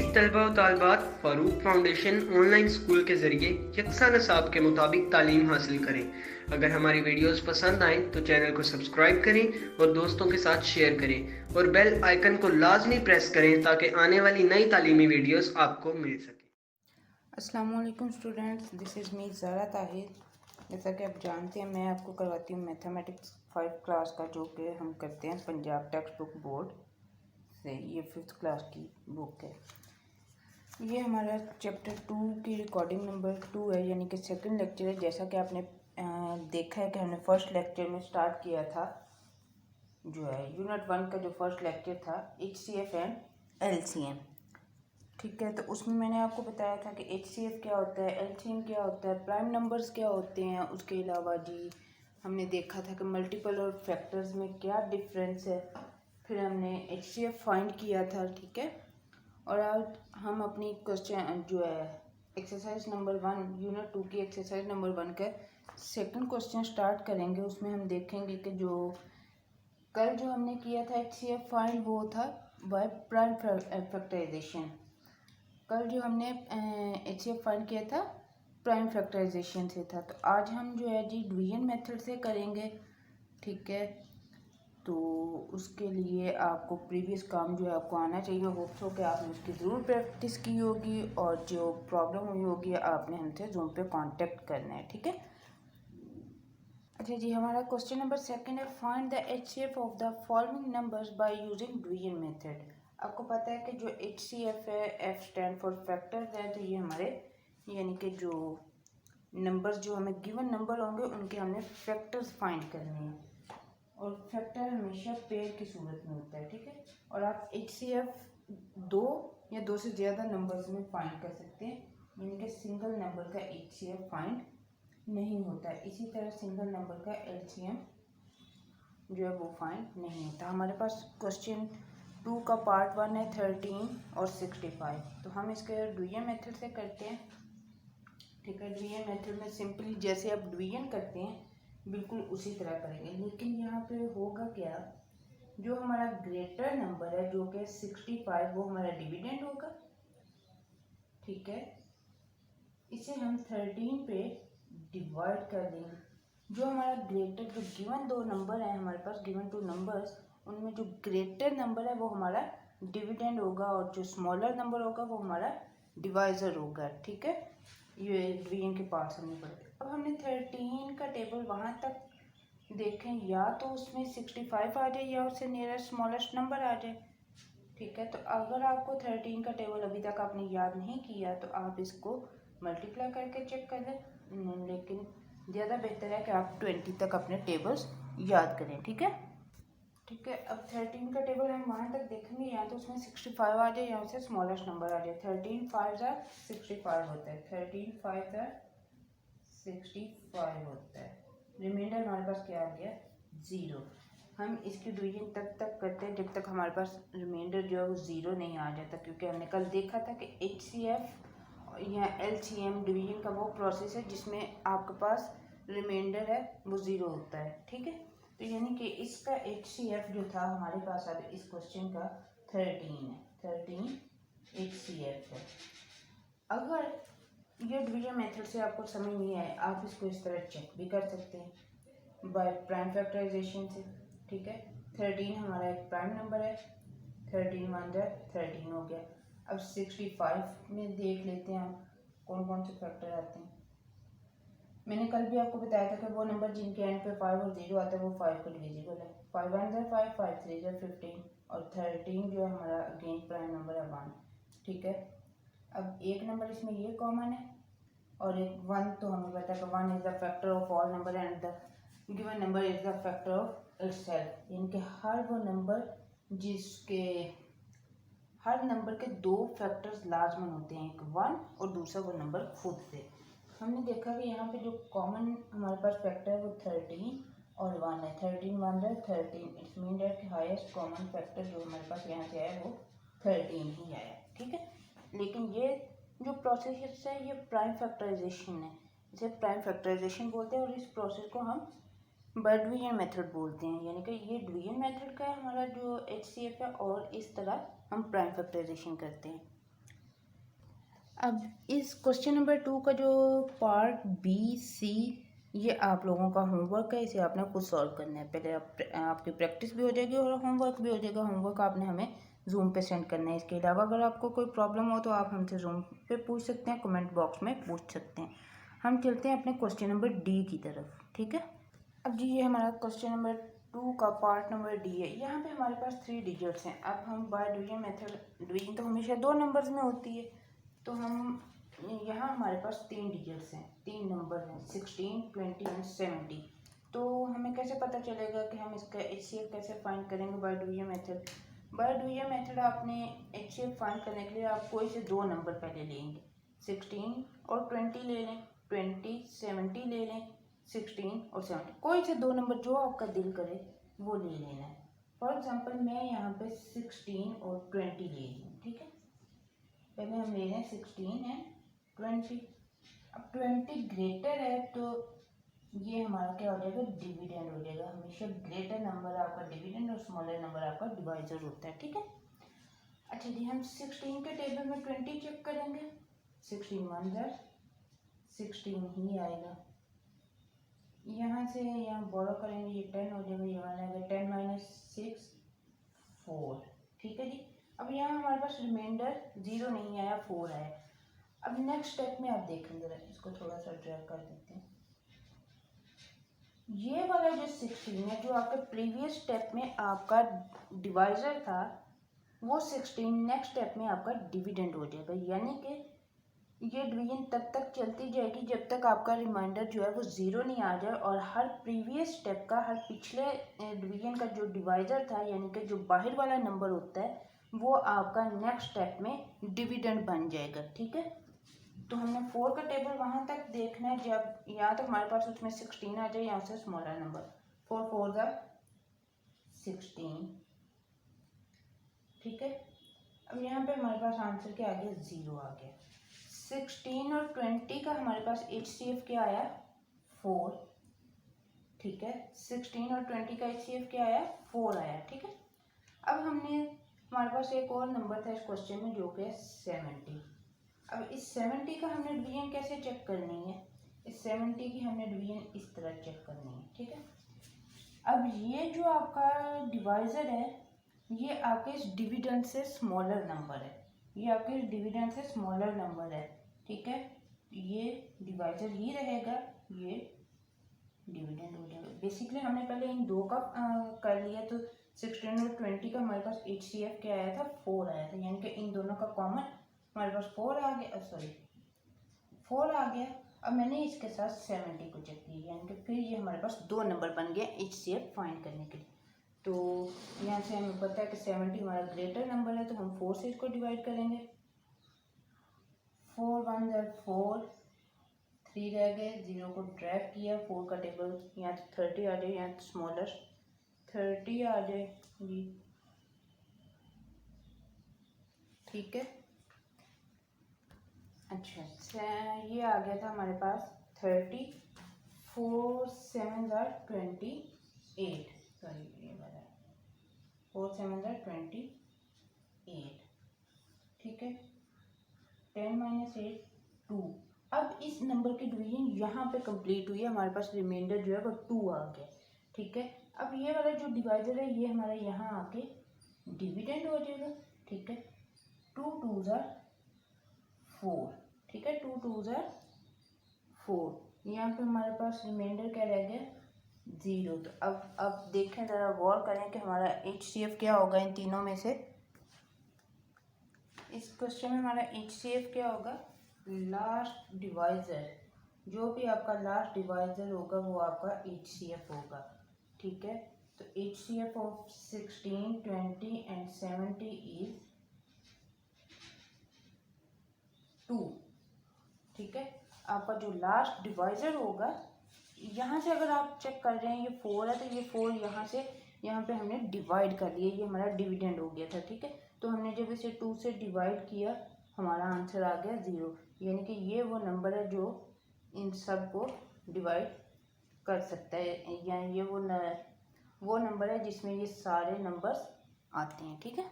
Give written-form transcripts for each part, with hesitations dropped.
तलबा व तालिबात Farooq foundation online school के ज़रिए यकसा निसाब के मुताबिक तालीम हासिल करें। अगर हमारी वीडियोस पसंद आएँ तो चैनल को सब्सक्राइब करें और दोस्तों के साथ शेयर करें और बेल आइकन को लाजमी प्रेस करें ताकि आने वाली नई तालीमी वीडियोस आपको मिल सके। अस्सलाम वालेकुम students, this is me Zara Tahir. जैसा कि आप जानते हैं, मैं आपको करवाती हूँ मैथमेटिक्स 5 क्लास का, जो कि हम करते हैं पंजाब टेक्स्ट बुक बोर्ड से। ये 5th क्लास की बुक है। ये हमारा चैप्टर 2 की रिकॉर्डिंग नंबर 2 है, यानी कि सेकंड लेक्चर है। जैसा कि आपने देखा है कि हमने फर्स्ट लेक्चर में स्टार्ट किया था, जो है यूनिट 1 का जो फर्स्ट लेक्चर था, HCF एंड LCM। ठीक है, तो उसमें मैंने आपको बताया था कि HCF क्या होता है, LCM क्या होता है, प्राइम नंबर्स क्या होते हैं। उसके अलावा जी हमने देखा था कि मल्टीपल और फैक्टर्स में क्या डिफरेंस है। फिर हमने HCF फाइंड किया था। ठीक है, और आज हम अपनी क्वेश्चन जो है एक्सरसाइज नंबर 1 यूनिट 2 की एक्सरसाइज नंबर 1 का सेकंड क्वेश्चन स्टार्ट करेंगे। उसमें हम देखेंगे कि जो कल जो हमने किया था HCF फाइंड, वो था बाय प्राइम फैक्टराइजेशन। कल जो हमने HCF फाइंड किया था प्राइम फैक्टराइजेशन से था। तो आज हम जो है जी डिवीजन मेथड से करेंगे। ठीक है, तो उसके लिए आपको प्रीवियस काम जो है आपको आना चाहिए। होप सो कि आपने उसकी ज़रूर प्रैक्टिस की होगी, और जो प्रॉब्लम हुई होगी आपने हमसे जूम पे कांटेक्ट करना है। ठीक है, अच्छा जी, हमारा क्वेश्चन नंबर सेकंड है, find the HCF of the following numbers by using division method. आपको पता है कि जो HCF है, F स्टैंड फॉर फैक्टर्स है, तो ये हमारे यानी कि जो नंबर्स जो हमें गिवन नंबर होंगे उनके हमने फैक्टर्स फाइंड करने हैं, और फैक्टर हमेशा पेयर की सूरत में होता है। ठीक है, और आप HCF 2 या 2 से ज़्यादा नंबर्स में फाइंड कर सकते हैं, यानी कि सिंगल नंबर का HCF फाइंड नहीं होता है। इसी तरह सिंगल नंबर का LCM जो है वो फाइंड नहीं होता। हमारे पास क्वेश्चन 2 का पार्ट 1 है 13 और 65। तो हम इसके डिवीजन मेथड से करते हैं। ठीक है, डिवीजन मेथड में सिंपली जैसे आप डिवीजन करते हैं बिल्कुल उसी तरह करेंगे, लेकिन यहाँ पे होगा क्या, जो हमारा ग्रेटर नंबर है जो कि 65, वो हमारा डिविडेंड होगा। ठीक है, इसे हम 13 पे डिवाइड कर देंगे। जो हमारा ग्रेटर, जो गिवन दो नंबर है हमारे पास, गिवन टू नंबर्स, उनमें जो ग्रेटर नंबर है वो हमारा डिविडेंड होगा, और जो स्मॉलर नंबर होगा वो हमारा डिवाइजर होगा। ठीक है, ये डिवीजन के पार्ट्स हमने पढ़े। अब हमने 13 का टेबल वहाँ तक देखें, या तो उसमें 65 आ जाए या उससे नियरेस्ट स्मॉलेस्ट नंबर आ जाए। ठीक है, तो अगर आपको 13 का टेबल अभी तक आपने याद नहीं किया तो आप इसको मल्टीप्लाई करके चेक कर लें, लेकिन ज़्यादा बेहतर है कि आप 20 तक अपने टेबल्स याद करें। ठीक है, ठीक है, अब 13 का टेबल हम वहाँ तक देखेंगे, या तो उसमें 65 आ जाए या उससे स्मॉलेस्ट नंबर आ जाए। 13 5 65 होता है, 13 5 65 होता है। रिमाइंडर हमारे पास क्या आ गया, 0। हम इसकी डिवीजन तब तक करते हैं जब तक हमारे पास रिमाइंडर जो है वो 0 नहीं आ जाता, क्योंकि हमने कल देखा था कि HCF या LCM डिवीजन का वो प्रोसेस है जिसमें आपके पास रिमाइंडर है वो 0 होता है। ठीक है, तो यानी कि इसका HCF जो था हमारे पास अब इस क्वेश्चन का 13 है, 13 HCF है। अगर ये डिवीजन मेथड से आपको समझ नहीं आए, आप इसको इस तरह चेक भी कर सकते हैं बाय प्राइम फैक्टराइजेशन से। ठीक है, 13 हमारा एक प्राइम नंबर है, 13 1 13 हो गया। अब 65 में देख लेते हैं हम कौन कौन से फैक्टर आते हैं। मैंने कल भी आपको बताया था कि वो नंबर जिनके एंड पे 5 और 0 आता है वो 5 का डिविजिबल है। 5 1 5 5 3 15, और 13 जो है हमारा अगेन प्राइम नंबर है 1। ठीक है, अब एक नंबर इसमें ये कॉमन है, और एक 1 तो हमें पता है कि 1 is the factor of all number and the given number is the factor of itself. यानी कि हर वो नंबर जिसके हर नंबर के दो फैक्टर्स लाजमन होते हैं, एक 1 और दूसरा वो नंबर खुद से। हमने देखा कि यहाँ पे जो कॉमन हमारे पास फैक्टर है वो 13 और 1 है। 13 1 13, it's mean that highest common factor जो हमारे पास यहाँ से आया वो 13 ही आया। ठीक है, लेकिन ये जो प्रोसेस है ये प्राइम फैक्टराइजेशन है, इसे प्राइम फैक्टराइजेशन बोलते हैं, और इस प्रोसेस को हम बाय डिवीजन मेथड बोलते हैं। यानी कि ये डिवीजन मेथड का हमारा जो HCF है, और इस तरह हम प्राइम फैक्टराइजेशन करते हैं। अब इस क्वेश्चन नंबर 2 का जो पार्ट बी सी ये आप लोगों का होमवर्क है, इसे आपने खुद सॉल्व करना है। पहले आपकी प्रैक्टिस भी हो जाएगी और होमवर्क भी हो जाएगा। होमवर्क आपने हमें जूम पे सेंड करना है। इसके अलावा अगर आपको कोई प्रॉब्लम हो तो आप हमसे जूम पे पूछ सकते हैं, कमेंट बॉक्स में पूछ सकते हैं। हम चलते हैं अपने क्वेश्चन नंबर डी की तरफ, ठीक है। अब जी ये हमारा क्वेश्चन नंबर 2 का पार्ट नंबर डी है। यहाँ पे हमारे पास 3 डिजिट्स हैं। अब हम बाय डिवीजन मेथड, डिवीजन तो हमेशा 2 नंबर्स में होती है, तो हम यहाँ हमारे पास 3 डिजिट्स हैं, 3 नंबर हैं 16, 20 एंड 70। तो हमें कैसे पता चलेगा कि हम इसका HCF कैसे फाइंड करेंगे by division method. By division method आपने HCF फाइंड करने के लिए आप कोई से 2 नंबर पहले लेंगे, 16 और 20 ले लें, 20 70 ले लें, 16 और 70, कोई से 2 नंबर जो आपका दिल करे वो ले लेना है। फॉर एग्जांपल मैं यहाँ पे 16 और 20 ले लूँ, ठीक है। पहले हम ले लें 16 एंड 20। अब 20 ग्रेटर है तो ये हमारा क्या हो जाएगा, डिविडेंड हो जाएगा। हमेशा ग्रेटर नंबर आपका डिविडेंड और स्मॉलर नंबर आपका डिवाइजर होता है, ठीक है। अच्छा जी, हम 16 के टेबल में 20 चेक करेंगे। 16 1 जार 16 ही आएगा। यहाँ से यहाँ बोरो करेंगे, ये 10 हो जाएगा, ये 1 आएगा, 10 माइनस 6 4, ठीक है जी। अब यहाँ हमारे पास रिमाइंडर 0 नहीं आया, 4 आया। अब नेक्स्ट स्टेप में आप देखें जरा, इसको थोड़ा सा ड्रैग कर देते हैं। ये वाला जो 16 है, जो आपके प्रीवियस स्टेप में आपका डिवाइजर था, वो 16 नेक्स्ट स्टेप में आपका डिविडेंड हो जाएगा। यानी कि ये डिवीजन तब तक चलती जाएगी जब तक आपका रिमाइंडर जो है वो 0 नहीं आ जाए, और हर प्रीवियस स्टेप का, हर पिछले डिवीजन का जो डिवाइजर था, यानी कि जो बाहर वाला नंबर होता है, वो आपका नेक्स्ट स्टेप में डिविडेंड बन जाएगा, ठीक है। तो हमने 4 का टेबल वहाँ तक देखना है जब यहाँ तक हमारे पास उसमें 16 आ जाए, यहाँ से स्मॉलर नंबर 4 4 ज़ा 16, ठीक है। अब यहाँ पे हमारे पास आंसर के आगे 0 आ गया। 16 और 20 का हमारे पास HCF क्या आया, 4, ठीक है। 16 और 20 का HCF क्या आया, 4 आया, ठीक है। अब हमारे पास एक और नंबर था इस क्वेश्चन में जो कि 70। अब इस 70 का हमने डिवीजन कैसे चेक करनी है, इस 70 की हमने डिवीजन इस तरह चेक करनी है, ठीक है। अब ये जो आपका डिवाइजर है, ये आपके इस डिविडेंड से स्मॉलर नंबर है, ये आपके इस डिविडेंड से स्मॉलर नंबर है, ठीक है। ये डिवाइजर ही रहेगा, ये डिविडेंड हो जाएगा। बेसिकली हमने पहले इन दो का कर लिया, तो 16 और 20 का हमारे पास HCF क्या आया था, 4 आया था, यानी कि इन दोनों का कॉमन हमारे पास 4 आ गया, 4 आ गया। अब मैंने इसके साथ 70 को चेक किया, यानी कि फिर ये हमारे पास 2 नंबर बन गया HCF फाइंड करने के लिए। तो यहाँ से हमें पता है कि 70 हमारा ग्रेटर नंबर है, तो हम 4 से इसको डिवाइड करेंगे। 4 1 ज़ा 4, 3 रह गए, 0 को ड्रैग किया, 4 का टेबल यहाँ तो 30 आ जाए, यहाँ तो स्मॉलर 30 आ जाए जी, ठीक है। अच्छा, ये आ गया था हमारे पास 30, 4 7 ज़ा 28, सॉरी ये वाला 4 7 ज़ा 28, ठीक है। 10 माइनस 8 2। अब इस नंबर की डिवीजन यहाँ पे कंप्लीट हुई है, हमारे पास रिमाइंडर जो है वो 2 आ गया, ठीक है। अब ये वाला जो डिवाइजर है, ये हमारा यहाँ आके डिविडेंड हो जाएगा, ठीक है। 2 2 ज़ा 4, ठीक है, 2 2 ज़ा 4। यहाँ पे हमारे पास रिमाइंडर क्या रह गया, 0। तो अब देखें ज़रा, गौर करें कि हमारा HCF क्या होगा इन तीनों में से। इस क्वेश्चन में हमारा HCF क्या होगा, लास्ट डिवाइजर, जो भी आपका लास्ट डिवाइजर होगा वो आपका HCF होगा, ठीक है। तो HCF ऑफ 16 20 एंड 70 इज 2, ठीक है। आपका जो लास्ट डिवाइजर होगा, यहाँ से अगर आप चेक कर रहे हैं ये 4 है, तो ये 4 यहाँ से यहाँ पे हमने डिवाइड कर लिया, ये हमारा डिविडेंड हो गया था, ठीक है। तो हमने जब इसे 2 से डिवाइड किया, हमारा आंसर आ गया 0, यानी कि ये वो नंबर है जो इन सब को डिवाइड कर सकता है, या ये वो नंबर है जिसमें ये सारे नंबर्स आते हैं, ठीक है।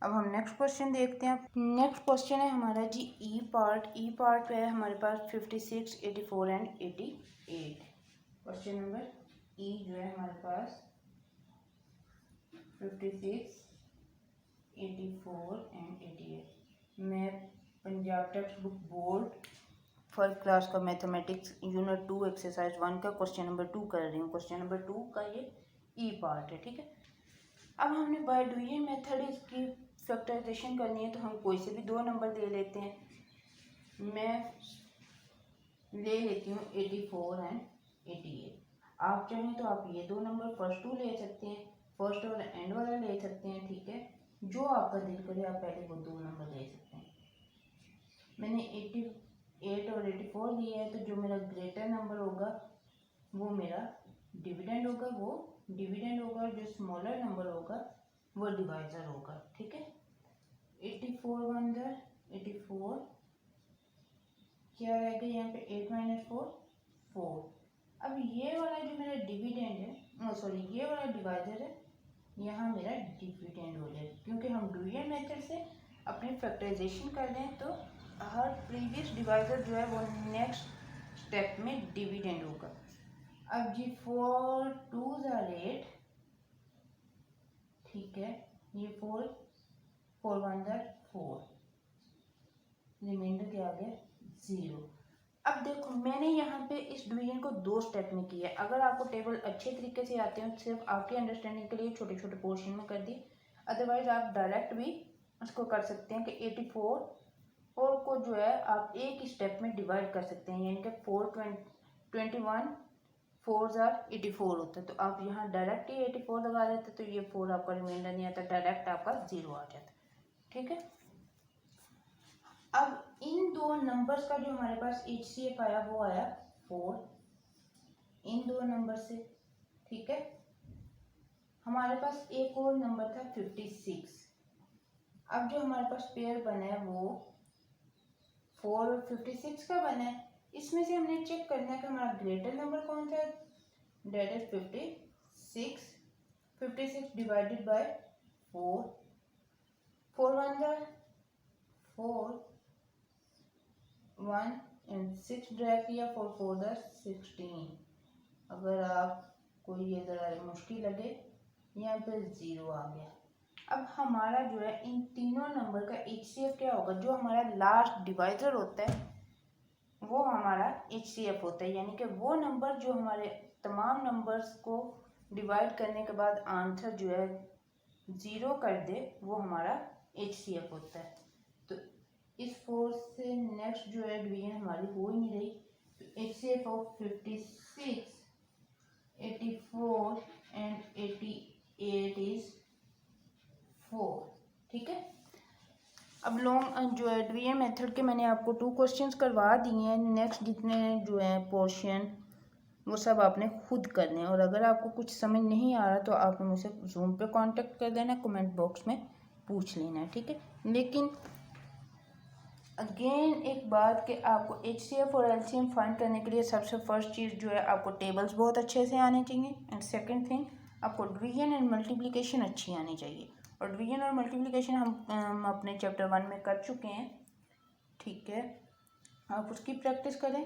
अब हम नेक्स्ट क्वेश्चन देखते हैं। नेक्स्ट क्वेश्चन है हमारा जी ई पार्ट पे है हमारे पास 56, 84 एंड 88। क्वेश्चन नंबर ई जो है हमारे पास 56, 84 एंड 88। मैं Punjab text book board 5 class का मैथमेटिक्स यूनिट 2 एक्सरसाइज 1 का क्वेश्चन नंबर 2 कर रही हूँ। क्वेश्चन नंबर 2 का ये ई पार्ट है, ठीक है। अब हमने बाय डूइंग मेथड इसकी फैक्टराइजेशन करनी है, तो हम कोई से भी दो नंबर ले लेते हैं। मैं ले लेती हूँ 84 एंड 88। आप चाहें तो आप ये दो नंबर फर्स्ट टू ले सकते हैं, फर्स्ट वाला एंड वाला ले सकते हैं, ठीक है। जो आपका दिल करे आप पहले वो दो नंबर ले सकते हैं। मैंने 88 और 84 लिया है, तो जो मेरा ग्रेटर नंबर होगा वो मेरा डिविडेंड होगा, और जो स्मॉलर नंबर होगा वो डिवाइजर होगा, ठीक है। 84 वन दर 84, क्या रहेगा यहाँ पे 8 माइनस 4 4। अब ये वाला जो मेरा डिविडेंड है, सॉरी ये वाला डिवाइजर है, यहाँ मेरा डिविडेंड हो जाएगा, क्योंकि हम डुअल मेथड से अपनी फैक्टराइजेशन कर रहे हैं, तो हर प्रीवियस डिवाइजर जो है वो नेक्स्ट स्टेप में डिविडेंड होगा। अब जी 4 2s are 8, ठीक है। ये 4 1s are 4, रिमाइंडर क्या आ गया 0। अब देखो मैंने यहाँ पे इस डिवीजन को दो स्टेप में किया है। अगर आपको टेबल अच्छे तरीके से आते हैं, सिर्फ आपकी अंडरस्टैंडिंग के लिए छोटे छोटे पोर्शन में कर दी, अदरवाइज आप डायरेक्ट भी उसको कर सकते हैं कि 84 और को जो है आप एक ही स्टेप में डिवाइड कर सकते हैं, यानी कि 21 4s are 84 होता है, तो आप यहाँ डायरेक्ट ही 84 लगा देते, तो ये 4 आपका रिमाइंडर नहीं आता, डायरेक्ट आपका 0 आ जाता, ठीक है। अब इन दो नंबर्स का जो हमारे पास HCF आया वो आया 4, इन दो नंबर से, ठीक है। हमारे पास एक और नंबर था 56। अब जो हमारे पास पेयर बना है वो 4 और 56 का बना है। इसमें से हमने चेक करना है कि हमारा ग्रेटर नंबर कौन सा है, डेट इज 56। 56 डिवाइडेड बाय 4, 4 1 जा 4 1 एंड 6 ड्रैग किया, 4 4 16। अगर आपको ये ज़रा मुश्किल लगे, यहाँ पे 0 आ गया। अब हमारा जो है इन तीनों नंबर का HCF क्या होगा, जो हमारा लास्ट डिवाइजर होता है वो हमारा HCF होता है, यानी कि वो नंबर जो हमारे तमाम नंबर्स को डिवाइड करने के बाद आंसर जो है 0 कर दे, वो हमारा HCF होता है। तो इस 4 से नेक्स्ट जो है डिवीजन हमारी हो ही नहीं रही, तो HCF ऑफ 56, 84 एंड 88 इज 4, ठीक है। अब लॉन्ग जो है डिवीजन मेथड के मैंने आपको 2 क्वेश्चंस करवा दिए हैं। नेक्स्ट जितने जो है पोर्शन वो सब आपने खुद करने हैं, और अगर आपको कुछ समझ नहीं आ रहा तो आपने मुझसे जूम पे कांटेक्ट कर देना, कमेंट बॉक्स में पूछ लेना है, ठीक है। लेकिन अगेन एक बात कि आपको HCF और LCM फाइंड करने के लिए सबसे फर्स्ट चीज़ जो है आपको टेबल्स बहुत अच्छे से आने चाहिए, एंड सेकंड थिंग आपको डिवीजन एंड मल्टीप्लिकेशन अच्छी आनी चाहिए। और डिवीजन और मल्टीप्लिकेशन हम अपने चैप्टर 1 में कर चुके हैं, ठीक है। आप उसकी प्रैक्टिस करें,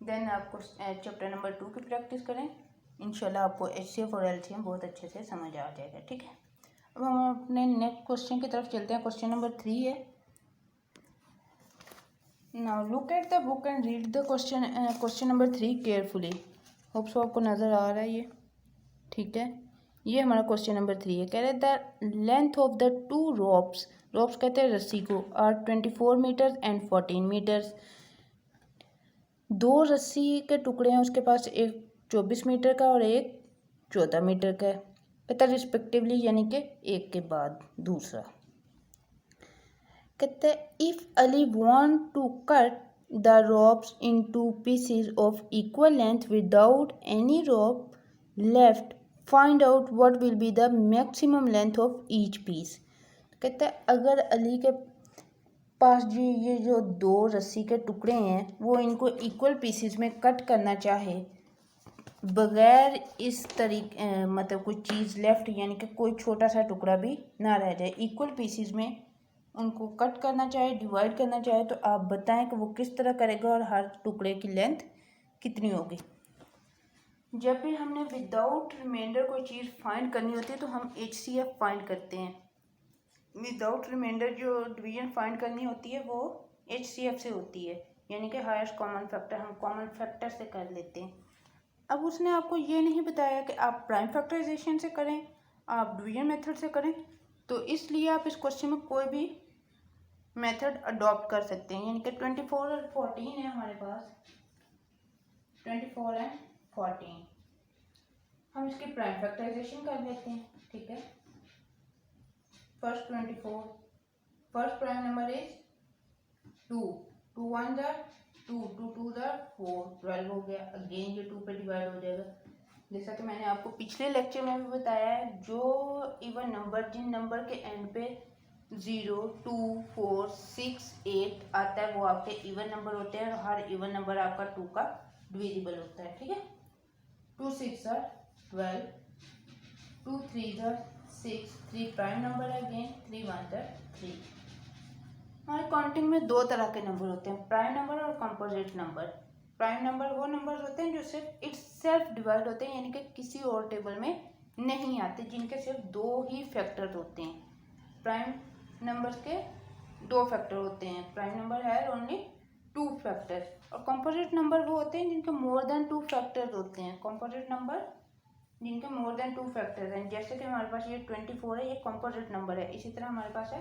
देन आपको चैप्टर नंबर 2 की प्रैक्टिस करें, इंशाल्लाह आपको HCF और LCM बहुत अच्छे से समझ आ जाएगा, ठीक है। अब हम अपने नेक्स्ट क्वेश्चन की तरफ चलते हैं। क्वेश्चन नंबर 3 है। Now look at the book and read the question number 3 carefully. Hope so आपको नज़र आ रहा है ये, ठीक है। ये हमारा क्वेश्चन नंबर 3 है। कह रहे the length of the 2 ropes कहते हैं रस्सी को, आर 24 मीटर्स एंड 14 मीटर्स। 2 रस्सी के टुकड़े हैं, उसके पास एक 24 मीटर का और एक 14 मीटर का है, कहता है रिस्पेक्टिवली, यानी कि एक के बाद दूसरा। कहते हैं if Ali want to cut the ropes into pieces of equal length without any rope left, find out what will be the maximum length of each piece. कहते हैं अगर अली के पास जी ये जो 2 रस्सी के टुकड़े हैं वो इनको इक्वल पीसेस में कट करना चाहे बगैर इस मतलब कोई चीज़ लेफ्ट यानी कि कोई छोटा सा टुकड़ा भी ना रह जाए। इक्वल पीसीज में उनको कट करना चाहे, डिवाइड करना चाहे तो आप बताएं कि वो किस तरह करेगा और हर टुकड़े की लेंथ कितनी होगी। जब भी हमने विदाउट रिमाइंडर कोई चीज़ फाइंड करनी होती है तो हम HCF फाइंड करते हैं। विदाउट रिमाइंडर जो डिवीजन फाइंड करनी होती है वो HCF से होती है, यानी कि हाईएस्ट कॉमन फैक्टर हम कॉमन फैक्टर से कर लेते हैं। अब उसने आपको ये नहीं बताया कि आप प्राइम फैक्टराइजेशन से करें, आप डिवीजन मेथड से करें, तो इसलिए आप इस क्वेश्चन में कोई भी मेथड अडॉप्ट कर सकते हैं। यानी कि 24 और 14 है हमारे पास, 24 एंड 14 हम इसकी प्राइम फैक्टराइजेशन कर लेते हैं। ठीक है, first 24, first prime number is 2, 2 1 जार 2, 2 2 जार 4, 12 हो गया। अगेन ये 2 पे डिवाइड हो जाएगा। जैसा कि मैंने आपको पिछले लेक्चर में भी बताया है, जो इवन नंबर जिन नंबर के एंड पे 0 2 4 6 8 आता है वो आपके इवन नंबर होते हैं और हर इवन नंबर आपका 2 का डिविजिबल होता है। ठीक है, 2 6 जार 12, 2 3 जार 6, 3 प्राइम नंबर है अगेन, 3 1 जार 3। हमारे काउंटिंग में दो तरह के नंबर होते हैं, प्राइम नंबर और कंपोजिट नंबर। प्राइम नंबर वो नंबर होते हैं जो सिर्फ इट्स सेल्फ डिवाइड होते हैं, यानी कि किसी और टेबल में नहीं आते, जिनके सिर्फ दो ही फैक्टर होते हैं। प्राइम नंबर के दो फैक्टर होते हैं, प्राइम नंबर है ओनली 2 फैक्टर। और कंपोजिट नंबर वो होते हैं जिनके मोर देन 2 फैक्टर होते हैं। कंपोजिट नंबर जिनके मोर देन 2 फैक्टर हैं, जैसे कि हमारे पास ये 24 है, ये कंपोजिट नंबर है। इसी तरह हमारे पास है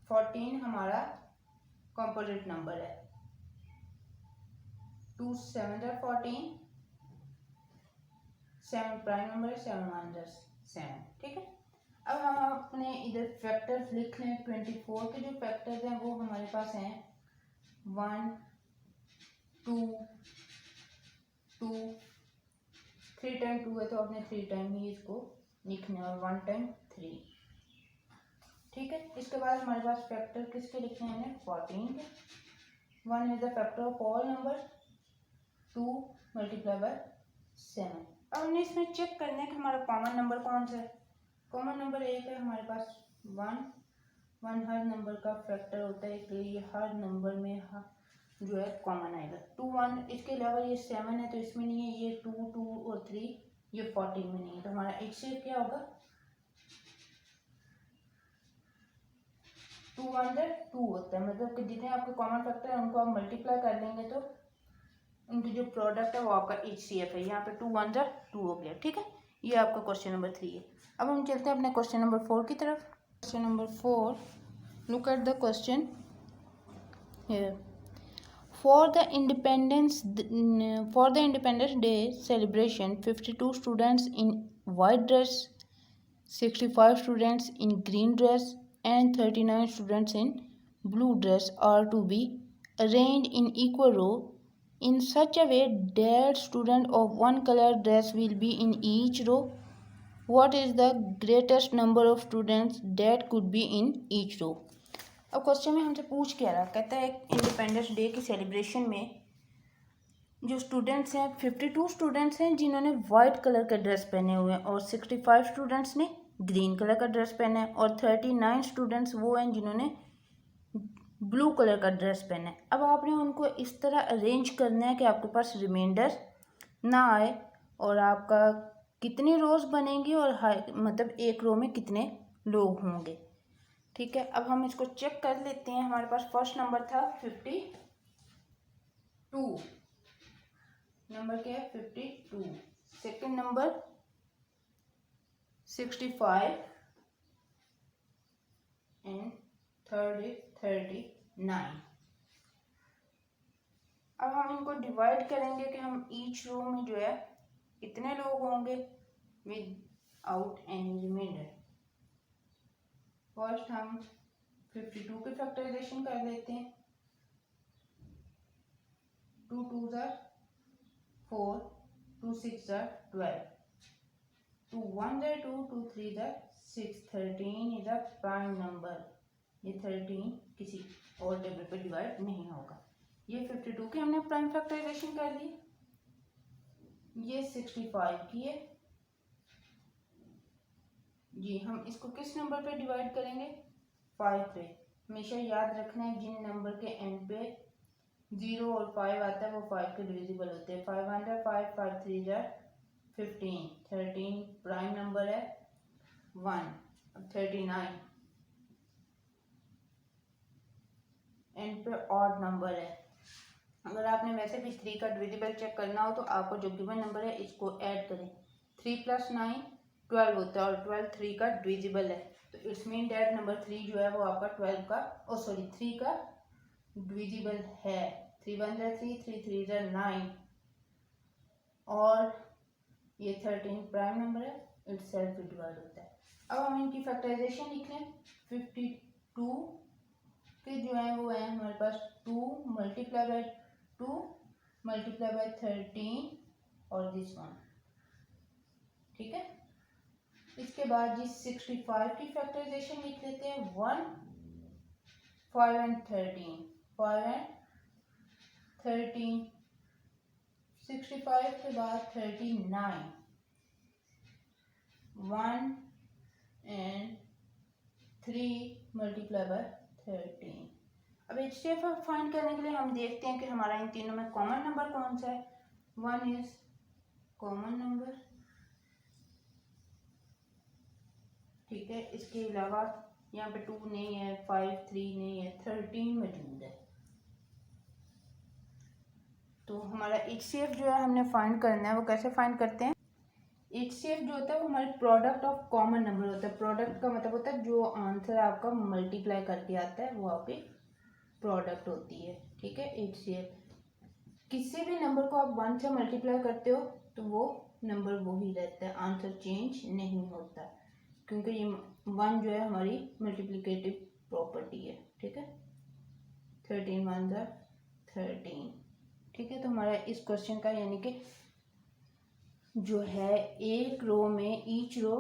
14 हमारा कंपोजिट नंबर है। 2 7 जार 14, 7 प्राइम नंबर है, 7 1 जार 7। ठीक है, अब हम अपने इधर फैक्टर्स लिख लें। 24 के जो फैक्टर्स हैं वो हमारे पास हैं 1 2 2, 3 टाइम 2 है तो आपने 3 टाइम ही इसको लिखना है, और 1 टाइम 3। ठीक है, इसके बाद हमारे पास फैक्टर किसके लिखने हैं, 14 के। 1 is the factor of all number, 2 multiply by 7। अब हमने इसमें चेक करना है कि हमारा कॉमन नंबर कौन सा है। कॉमन नंबर एक है हमारे पास 1 हर नंबर का फैक्टर होता है, इसलिए ये हर नंबर में जो है कॉमन आएगा। 2 1, इसके अलावा ये 7 है तो इसमें नहीं है, ये 2 2 और 3 ये 14 में नहीं है, तो हमारा HCF क्या होगा, 2 1 2 होता है। मतलब कि जितने आपके कॉमन फैक्टर है उनको आप मल्टीप्लाई कर लेंगे तो उनकी जो प्रोडक्ट है वो आपका HCF है। यहाँ पे 2 1 2 हो गया। ठीक है, ये आपका क्वेश्चन नंबर 3 है। अब हम चलते हैं अपने क्वेश्चन नंबर 4 की तरफ। Question number 4, look at the question here. For the Independence Day celebration, 52 students in white dress, 65 students in green dress, and 39 students in blue dress are to be arranged in equal row in such a way that student of one color dress will be in each row. What is the greatest number of students that could be in each row? अब question में हमसे पूछ क्या रहा, कहता है independence day की celebration में जो स्टूडेंट्स हैं 52 स्टूडेंट्स हैं जिन्होंने वाइट कलर का ड्रेस पहने हुए हैं, और 65 स्टूडेंट्स ने ग्रीन कलर का ड्रेस पहना है, और 39 स्टूडेंट्स वो हैं जिन्होंने ब्लू कलर का ड्रेस पहना है। अब आपने उनको इस तरह अरेंज करना है कि आपके पास रिमाइंडर ना आए, और आपका कितनी रोज़ बनेंगी और मतलब एक रो में कितने लोग होंगे। ठीक है, अब हम इसको चेक कर लेते हैं। हमारे पास फर्स्ट नंबर था 52, नंबर क्या है 52, second number 65 and third is 39। अब हम इनको डिवाइड करेंगे कि हम ईच रो में जो है कितने लोग होंगे without any reminder. First हम 52 की फैक्टराइजेशन कर लेते हैं। 2 2 जार 4, 2 6 जार 12, 2 1 जार 2, 2 3 जार 6, 13 इज अ प्राइम नंबर। ये 13 किसी और टेबल पर डिवाइड नहीं होगा। ये 52 की हमने प्राइम फैक्टराइजेशन कर ली। ये 65 की है जी। हम इसको किस नंबर पे डिवाइड करेंगे? 5 पे। हमेशा याद रखना है जिन नंबर के एंड पे 0 और 5 आता है वो 5 के डिविजिबल होते हैं। 500 5 5 3 जार 15। 13 प्राइम नंबर है 1। अब 39 एंड पे ऑड नंबर है। अगर आपने वैसे भी 3 का डिविजिबल चेक करना हो तो आपको जो गिवन नंबर है इसको ऐड करें। 3 + 9 12 होता है और 12 3 का डिविजिबल है, तो इट्स मीन डैट नंबर 3 जो है वो आपका 12 का 3 का डिविजिबल है। 3 1 3 3 3 9 और ये 13 प्राइम नंबर है, इट्स सेल्फ डिवाइड होता है। अब हम इनकी फैक्टराइजेशन लिख लें। 52 के जो है वो है हमारे पास 2 × 2 × 13 और दिस वन, ठीक है। इसके बाद जी 65 की फैक्टराइजेशन लिख लेते हैं। 1 5 and 13 5 and 13। 65 के बाद 39 1 and 3 × 13। अब HCF फाइंड करने के लिए हम देखते हैं कि हमारा इन तीनों में कॉमन नंबर कौन सा है। 1 इज कॉमन नंबर, ठीक है। इसके अलावा यहाँ पे 2 नहीं है, 5 3 नहीं है, 13 मौजूद है। तो हमारा HCF जो है हमने फाइंड करना है, वो कैसे फाइंड करते हैं? HCF जो होता है वो हमारे प्रोडक्ट ऑफ कॉमन नंबर होता है। प्रोडक्ट का मतलब होता है जो आंसर आपका मल्टीप्लाई करके आता है वो आपकी प्रोडक्ट होती है, ठीक है। HCF किसी भी नंबर को आप 1 से मल्टीप्लाई करते हो तो वो नंबर वो ही रहता है, आंसर चेंज नहीं होता, क्योंकि ये 1 जो है हमारी मल्टीप्लिकेटिव प्रॉपर्टी है, ठीक है। 13 1 × 13, ठीक है। तो हमारा इस क्वेश्चन का यानी कि जो है एक रो में ईच रो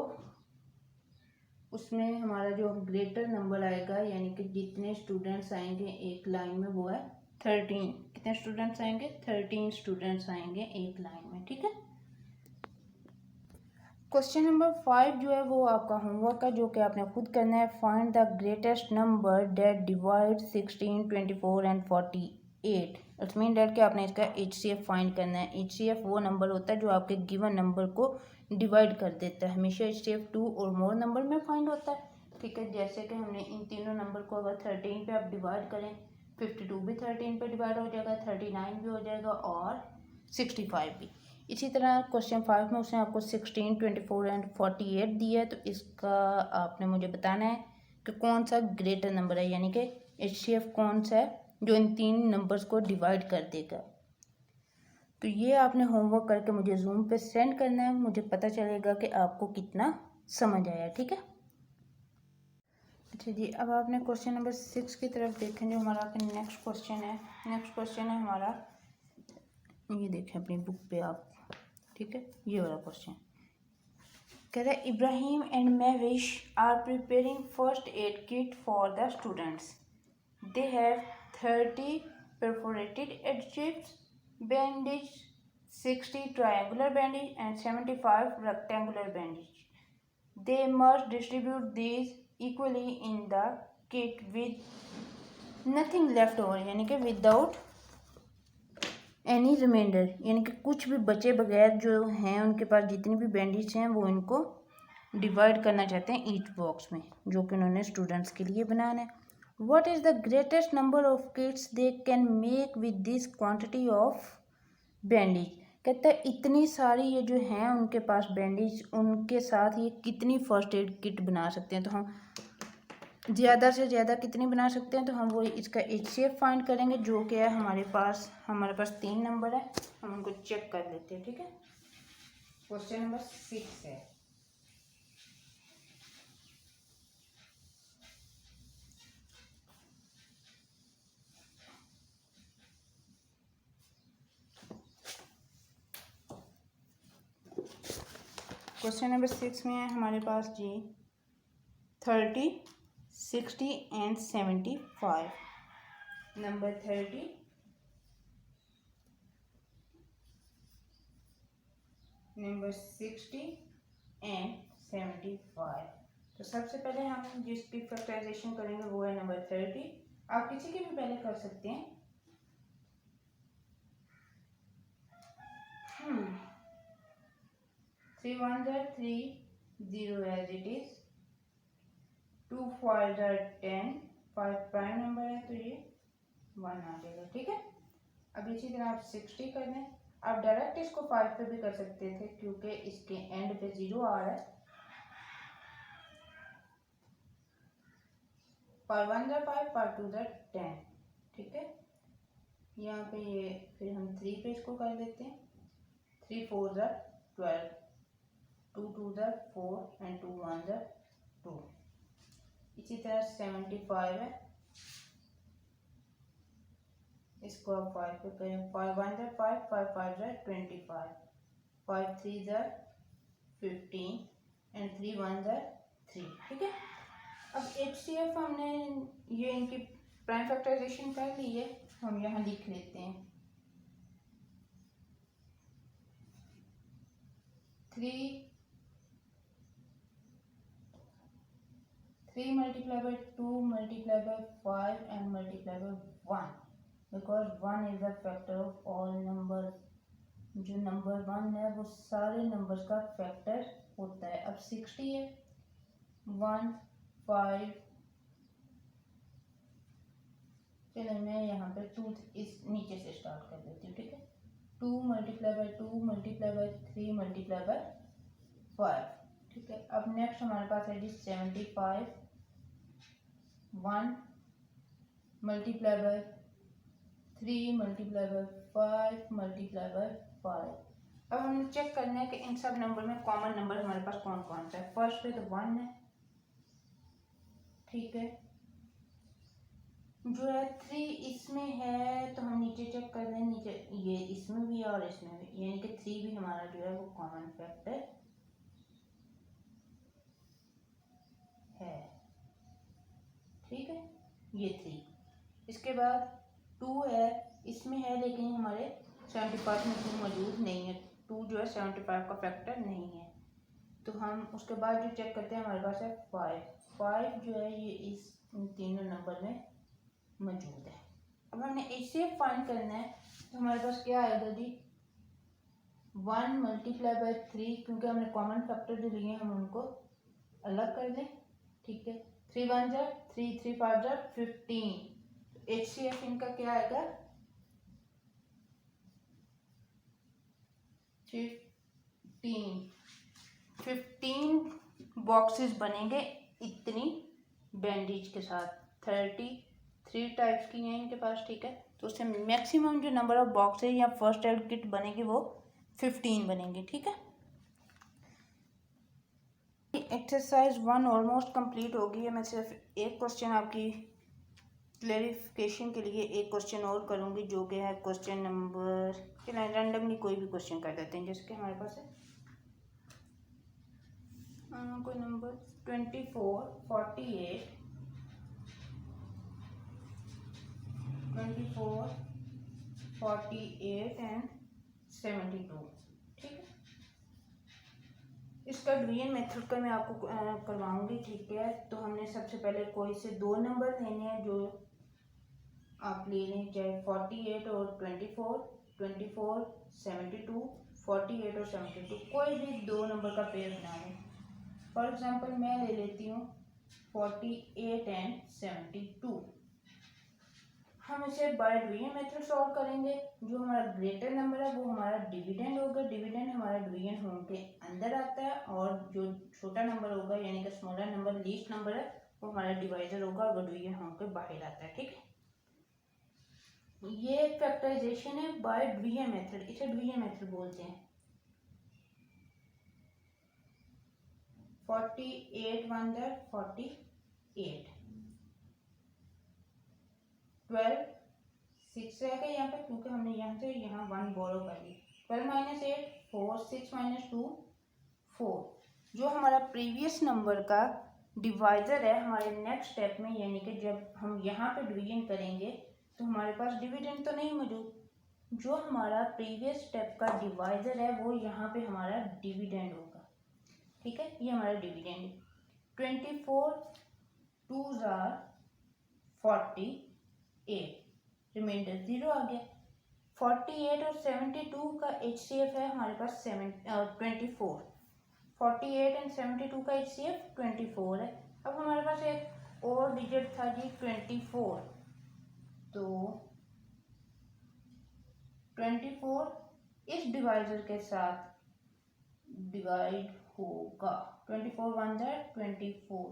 उसमें हमारा जो ग्रेटर नंबर आएगा यानी कि जितने स्टूडेंट्स आएंगे एक लाइन में वो है 13। कितने स्टूडेंट्स आएंगे? 13 स्टूडेंट्स आएंगे एक लाइन में, ठीक है। क्वेश्चन नंबर 5 जो है वो आपका होमवर्क है, जो कि आपने खुद करना है। Find the greatest number that divide 16 24 and 48। It's mean that कि आपने इसका HCF फाइंड करना है। HCF वो नंबर होता है जो आपके गिवन नंबर को डिवाइड कर देता है। हमेशा HCF 2 और मोर नंबर में फाइंड होता है, ठीक है। जैसे कि हमने इन तीनों नंबर को अगर 13 पे आप डिवाइड करें, 52 भी 13 पे डिवाइड हो जाएगा, 39 भी हो जाएगा और 65 भी। इसी तरह क्वेश्चन 5 में उसने आपको 16 24 एंड 48 दिया है, तो इसका आपने मुझे बताना है कि कौन सा ग्रेटर नंबर है, यानी कि HCF कौन सा है जो इन तीन नंबर्स को डिवाइड कर देगा। तो ये आपने होमवर्क करके मुझे जूम पे सेंड करना है, मुझे पता चलेगा कि आपको कितना समझ आया, ठीक है। अच्छा जी, अब आपने क्वेश्चन नंबर 6 की तरफ देखें जो हमारा नेक्स्ट क्वेश्चन है। नेक्स्ट क्वेश्चन है हमारा, ये देखें अपनी बुक पे आप, ठीक है। ये वाला क्वेश्चन कह रहा है Ibrahim and Mahvish are preparing first aid kit for the students. They have 30 perforated adhesives bandage, 60 triangular bandage and 75 rectangular bandage. They must distribute these equally in the kit with nothing left over, यानी कि without any remainder, यानी कि कुछ भी बचे बगैर जो हैं उनके पास जितनी भी बैंडेज हैं वो इनको डिवाइड करना चाहते हैं ईच बॉक्स में, जो कि उन्होंने स्टूडेंट्स के लिए बनाना है। What is the greatest number of kits they can make with this quantity of bandage? कहता है इतनी सारी ये जो हैं उनके पास बैंडेज, उनके साथ ये कितनी फर्स्ट एड किट बना सकते हैं। तो हम ज़्यादा से ज़्यादा कितनी बना सकते हैं, तो हम वो इसका HCF फाइंड करेंगे, जो कि है हमारे पास 3 नंबर है, हम उनको चेक कर लेते हैं, ठीक है। क्वेश्चन नंबर 6 है। क्वेश्चन नंबर 6 में है हमारे पास जी 30 60 एंड 75। Number 30 number 60 and 75। तो सबसे पहले हम जिसकी फैक्टराइजेशन करेंगे वो है नंबर 30। आप किसी के भी पहले कर सकते हैं। 3 1s are 3, 0 as it is। 2 5s are 10, 5 prime number है तो ये 1 आ जाएगा, ठीक है। अब इसी तरह आप 60 कर दें। आप डायरेक्ट इसको 5 पे भी कर सकते थे क्योंकि इसके एंड पे 0 आ रहा है। पर 1 जा 5, पर 2 जा 10, ठीक है। यहाँ पे ये फिर हम 3 पे इसको कर लेते हैं। 3 4 जा 12, 2 2 जा 4 एंड 2 1 जा 2। इसी तरह 75 है, इसको आप 5 पे करें। 5 1 जा 5, 5 5 जा 25, 5 3 जा 15 एंड 3 1 जा 3, ठीक है। अब HCF हमने ये इनकी प्राइम फैक्टराइजेशन कर ली है, हम यहाँ लिख लेते हैं। 3 multiplied by 2 multiplied by 5 and multiplied by 1 because 1 is the factor of all numbers। जो नंबर 1 है वो सारे नंबर्स का फैक्टर होता है। अब 60 है, 1 5, चलो मैं यहाँ पे 2 इस नीचे से स्टार्ट कर देती हूँ, ठीक है। 2 multiplied by 2 multiplied by 3 multiplied by 5, ठीक है। अब नेक्स्ट हमारे पास है जी 75, 1 multiplied by 3 multiplied by 5 multiplied by 5। अब हमें चेक करना है कि इन सब नंबर में कॉमन नंबर हमारे पास कौन कौन सा है। फर्स्ट पे तो 1 है, ठीक है। जो है 3 इसमें है तो हम नीचे चेक कर लें, नीचे ये इसमें भी है और इसमें भी, यानी कि 3 भी हमारा जो है वो कॉमन फैक्टर है, ठीक है। ये 3। इसके बाद 2 है, इसमें है लेकिन हमारे 75 में 2 मौजूद नहीं है। 2 जो है 75 का फैक्टर नहीं है। तो हम उसके बाद जो चेक करते हैं हमारे पास है 5 जो है ये इस तीनों नंबर में मौजूद है। अब हमने इसे फाइंड करना है तो हमारे पास क्या आएगा जी 1 multiplied by 3, क्योंकि हमने कॉमन फैक्टर जो लिए हम उनको अलग कर दें, ठीक है। 3 1 जा 3, 3 5 जा 15। HCF इनका क्या आएगा 15 बॉक्सेस बनेंगे इतनी बैंडेज के साथ। 33 टाइप्स की हैं इनके पास, ठीक है। तो उससे मैक्सिमम जो नंबर ऑफ बॉक्सेस या फर्स्ट एड किट बनेगी वो 15 बनेंगे, ठीक है। एक्सरसाइज 1 ऑलमोस्ट कंप्लीट हो गई है। मैं सिर्फ एक क्वेश्चन आपकी क्लेरिफिकेशन के लिए एक क्वेश्चन और करूँगी जो कि है क्वेश्चन नंबर, चलिए रैंडमली कोई भी क्वेश्चन कर देते हैं। जैसे कि हमारे पास है कोई नंबर 24 48 24 48 एंड 72, ठीक है। इसका डिवीजन मेथड का मैं आपको करवाऊंगी, ठीक है। तो हमने सबसे पहले कोई से 2 नंबर लेने हैं जो आप ले लें, चाहे 48 और 24, 24 72, 48 और 72, कोई भी 2 नंबर का पेयर बना लें। फॉर एग्जांपल मैं ले लेती हूँ 48 एंड 72। हम इसे बाय डिवीजन मेथड सॉल्व करेंगे। जो हमारा ग्रेटर नंबर है वो हमारा डिविडेंड होगा। डिविडेंड हमारा डिवीजन होम के अंदर आता है और जो छोटा नंबर होगा यानी कि स्मॉलर नंबर लीस्ट नंबर है वो हमारा डिवाइजर होगा और वो डिवीजन होम के बाहर आता है, ठीक है। ये फैक्टराइजेशन है बाय डिवीजन मेथड, इसे डिवीजन मेथड बोलते हैं। 48 1 जा 48, 12 6 रहेगा यहाँ पे क्योंकि हमने यहाँ से यहाँ 1 बोरो कर ली। 12 माइनस 8 4, 6 माइनस 2 4। जो हमारा प्रीवियस नंबर का डिवाइजर है हमारे नेक्स्ट स्टेप में, यानी कि जब हम यहाँ पे डिवीजन करेंगे तो हमारे पास डिविडेंड तो नहीं मौजूद, जो हमारा प्रीवियस स्टेप का डिवाइजर है वो यहाँ पे हमारा डिविडेंड होगा। ठीक है, ये हमारा डिविडेंड 24 2s are 48, रिमाइंडर 0 आ गया। 48 और 72 का HCF है हमारे पास 24। 48 एंड 72 का HCF 24 है। अब हमारे पास एक और डिजिट था जी 24, तो 24 इस डिवाइजर के साथ डिवाइड होगा। 24 1 24।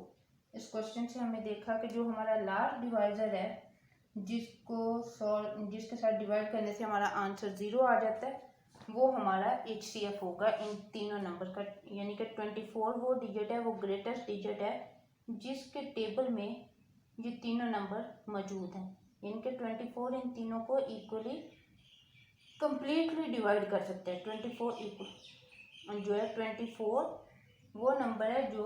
इस क्वेश्चन से हमें देखा कि जो हमारा लास्ट डिवाइजर है जिसके साथ डिवाइड करने से हमारा आंसर 0 आ जाता है, वो हमारा HCF होगा इन तीनों नंबर का। यानी कि 24 वो डिजिट है, वो ग्रेटेस्ट डिजिट है जिसके टेबल में ये तीनों नंबर मौजूद हैं। यानी कि 24 इन तीनों को इक्वली कंप्लीटली डिवाइड कर सकते हैं। 24 इक्वल जो है 24 वो नंबर है जो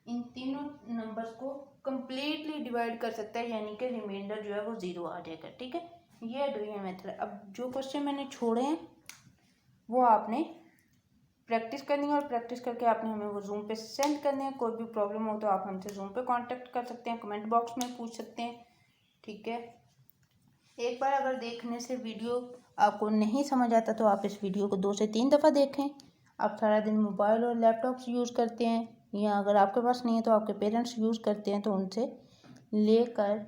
इन तीनों नंबर्स को कंप्लीटली डिवाइड कर सकता है, यानी कि रिमाइंडर जो है वो 0 आ जाएगा। ठीक है, ये डूइंग मेथड। अब जो क्वेश्चन मैंने छोड़े हैं वो आपने प्रैक्टिस करनी है और प्रैक्टिस करके आपने हमें वो जूम पे सेंड करने हैं। कोई भी प्रॉब्लम हो तो आप हमसे जूम पे कांटेक्ट कर सकते हैं, कमेंट बॉक्स में पूछ सकते हैं। ठीक है, एक बार अगर देखने से वीडियो आपको नहीं समझ आता तो आप इस वीडियो को 2 से 3 दफ़ा देखें। आप सारा दिन मोबाइल और लैपटॉप्स यूज़ करते हैं, या अगर आपके पास नहीं है तो आपके पेरेंट्स यूज़ करते हैं, तो उनसे लेकर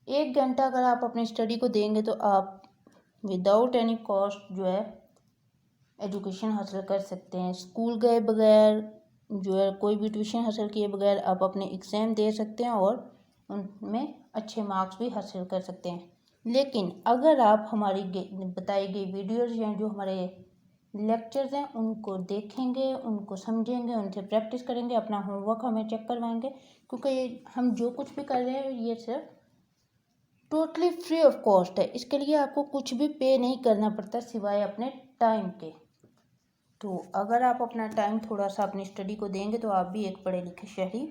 1 घंटा अगर आप अपनी स्टडी को देंगे तो आप विदाउट एनी कॉस्ट जो है एजुकेशन हासिल कर सकते हैं। स्कूल गए बगैर जो है कोई भी ट्यूशन हासिल किए बगैर आप अपने एग्ज़ाम दे सकते हैं और उनमें अच्छे मार्क्स भी हासिल कर सकते हैं। लेकिन अगर आप हमारी बताई गई वीडियोज़ या जो हमारे लेक्चर्स हैं उनको देखेंगे, उनको समझेंगे, उनसे प्रैक्टिस करेंगे, अपना होमवर्क हमें चेक करवाएंगे, क्योंकि ये हम जो कुछ भी कर रहे हैं ये सिर्फ टोटली फ्री ऑफ कॉस्ट है। इसके लिए आपको कुछ भी पे नहीं करना पड़ता सिवाय अपने टाइम के। तो अगर आप अपना टाइम थोड़ा सा अपनी स्टडी को देंगे तो आप भी एक पढ़े लिखे शहरी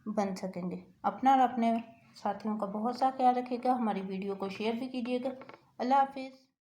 बन सकेंगे। अपना और अपने साथियों का बहुत सा ख्याल रखिएगा। हमारी वीडियो को शेयर भी कीजिएगा। अल्लाह हाफिज़।